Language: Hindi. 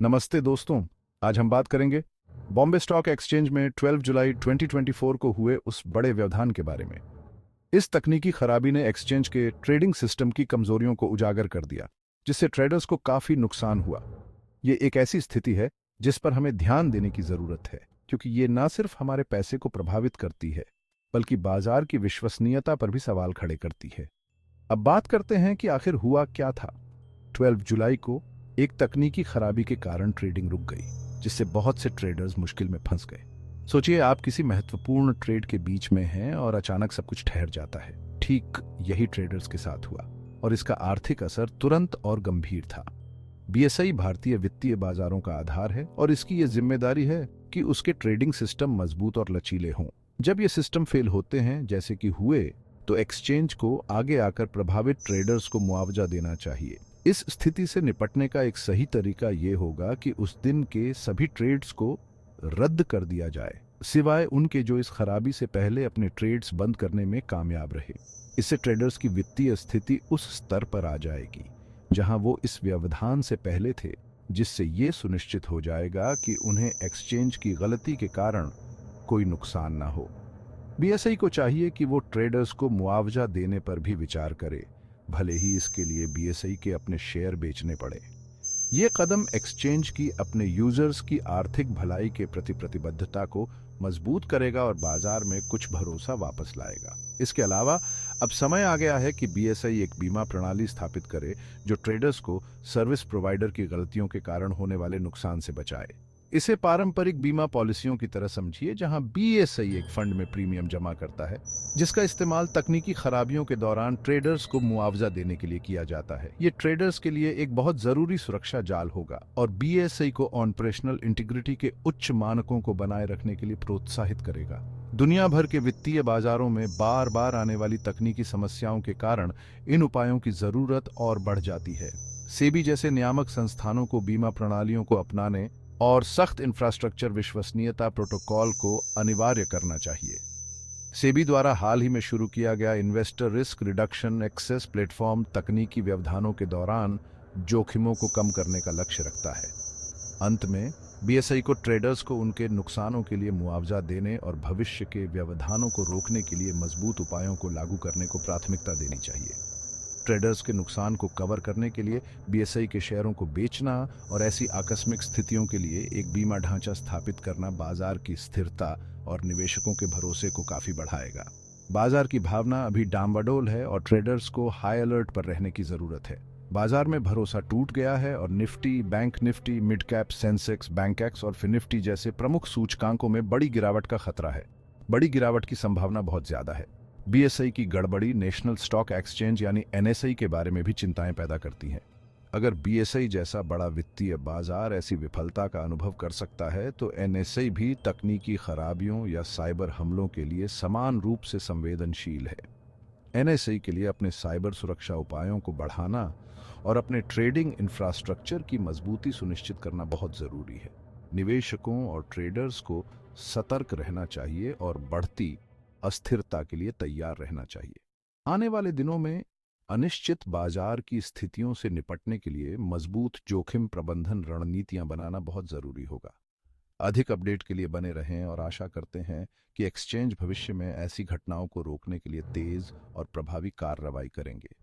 नमस्ते दोस्तों। आज हम बात करेंगे बॉम्बे स्टॉक एक्सचेंज में 12 जुलाई 2024 को हुए उस बड़े व्यवधान के बारे में। इस तकनीकी खराबी ने एक्सचेंज के ट्रेडिंग सिस्टम की कमजोरियों को उजागर कर दिया, जिससे ट्रेडर्स को काफी नुकसान हुआ। ये एक ऐसी स्थिति है जिस पर हमें ध्यान देने की जरूरत है, क्योंकि ये न सिर्फ हमारे पैसे को प्रभावित करती है, बल्कि बाजार की विश्वसनीयता पर भी सवाल खड़े करती है। अब बात करते हैं कि आखिर हुआ क्या था। 12 जुलाई को एक तकनीकी खराबी के कारण ट्रेडिंग रुक गई, जिससे बहुत से ट्रेडर्स मुश्किल में फंस गए। सोचिए, आप किसी महत्वपूर्ण ट्रेड के बीच में हैं और अचानक सब कुछ ठहर जाता है। ठीक यही ट्रेडर्स के साथ हुआ, और इसका आर्थिक असर तुरंत और गंभीर था। बीएसई भारतीय वित्तीय बाजारों का आधार है, और इसकी यह जिम्मेदारी है कि उसके ट्रेडिंग सिस्टम मजबूत और लचीले हों। जब ये सिस्टम फेल होते हैं, जैसे कि हुए, तो एक्सचेंज को आगे आकर प्रभावित ट्रेडर्स को मुआवजा देना चाहिए। इस स्थिति से निपटने का एक सही तरीका ये होगा कि उस दिन के सभी ट्रेड्स को रद्द कर दिया जाए, सिवाय उनके जो इस खराबी से पहले अपने ट्रेड्स बंद करने में कामयाब रहे। इससे ट्रेडर्स की वित्तीय स्थिति उस स्तर पर आ जाएगी जहां वो इस व्यवधान से पहले थे, जिससे ये सुनिश्चित हो जाएगा कि उन्हें एक्सचेंज की गलती के कारण कोई नुकसान ना हो। बीएसई को चाहिए कि वो ट्रेडर्स को मुआवजा देने पर भी विचार करे, भले ही इसके लिए बीएसई के अपने शेयर बेचने पड़े। ये कदम एक्सचेंज की अपने यूजर्स की आर्थिक भलाई के प्रति प्रतिबद्धता को मजबूत करेगा और बाजार में कुछ भरोसा वापस लाएगा। इसके अलावा अब समय आ गया है कि बीएसई एक बीमा प्रणाली स्थापित करे जो ट्रेडर्स को सर्विस प्रोवाइडर की गलतियों के कारण होने वाले नुकसान से बचाए। इसे पारंपरिक बीमा पॉलिसियों की तरह समझिए, जहां बीएसई एक फंड में प्रीमियम जमा करता है, जिसका इस्तेमाल तकनीकी खराबियों के दौरान ट्रेडर्स को मुआवजा देने के लिए किया जाता है। ये ट्रेडर्स के लिए एक बहुत जरूरी सुरक्षा जाल होगा और बीएसई को ऑपरेशनल इंटीग्रिटी के उच्च मानकों को बनाए रखने के लिए प्रोत्साहित करेगा। दुनिया भर के वित्तीय बाजारों में बार बार आने वाली तकनीकी समस्याओं के कारण इन उपायों की जरूरत और बढ़ जाती है। सेबी जैसे नियामक संस्थानों को बीमा प्रणालियों को अपनाने और सख्त इंफ्रास्ट्रक्चर विश्वसनीयता प्रोटोकॉल को अनिवार्य करना चाहिए। सेबी द्वारा हाल ही में शुरू किया गया investor risk reduction access platform तकनीकी व्यवधानों के दौरान जोखिमों को कम करने का लक्ष्य रखता है। अंत में बीएसई को ट्रेडर्स को उनके नुकसानों के लिए मुआवजा देने और भविष्य के व्यवधानों को रोकने के लिए मजबूत उपायों को लागू करने को प्राथमिकता देनी चाहिए। ट्रेडर्स के नुकसान को कवर करने के लिए बीएसई के शेयरों को बेचना और ऐसी आकस्मिक स्थितियों के लिए एक बीमा ढांचा स्थापित करना बाजार की स्थिरता और निवेशकों के भरोसे को काफी बढ़ाएगा। बाजार की भावना अभी डामाडोल है और ट्रेडर्स को हाई अलर्ट पर रहने की जरूरत है। बाजार में भरोसा टूट गया है और Nifty, bank Nifty, mid cap, Sensex, Bankex और फिनिफ्टी जैसे प्रमुख सूचकांकों में बड़ी गिरावट का खतरा है। बड़ी गिरावट की संभावना बहुत ज्यादा है। बीएसई की गड़बड़ी नेशनल स्टॉक एक्सचेंज यानी एनएसई के बारे में भी चिंताएं पैदा करती हैं। अगर बीएसई जैसा बड़ा वित्तीय बाजार ऐसी विफलता का अनुभव कर सकता है, तो एनएसई भी तकनीकी खराबियों या साइबर हमलों के लिए समान रूप से संवेदनशील है। एनएसई के लिए अपने साइबर सुरक्षा उपायों को बढ़ाना और अपने ट्रेडिंग इंफ्रास्ट्रक्चर की मजबूती सुनिश्चित करना बहुत जरूरी है। निवेशकों और ट्रेडर्स को सतर्क रहना चाहिए और बढ़ती अस्थिरता के लिए तैयार रहना चाहिए। आने वाले दिनों में अनिश्चित बाजार की स्थितियों से निपटने के लिए मजबूत जोखिम प्रबंधन रणनीतियां बनाना बहुत जरूरी होगा। अधिक अपडेट के लिए बने रहें और आशा करते हैं कि एक्सचेंज भविष्य में ऐसी घटनाओं को रोकने के लिए तेज और प्रभावी कार्रवाई करेंगे।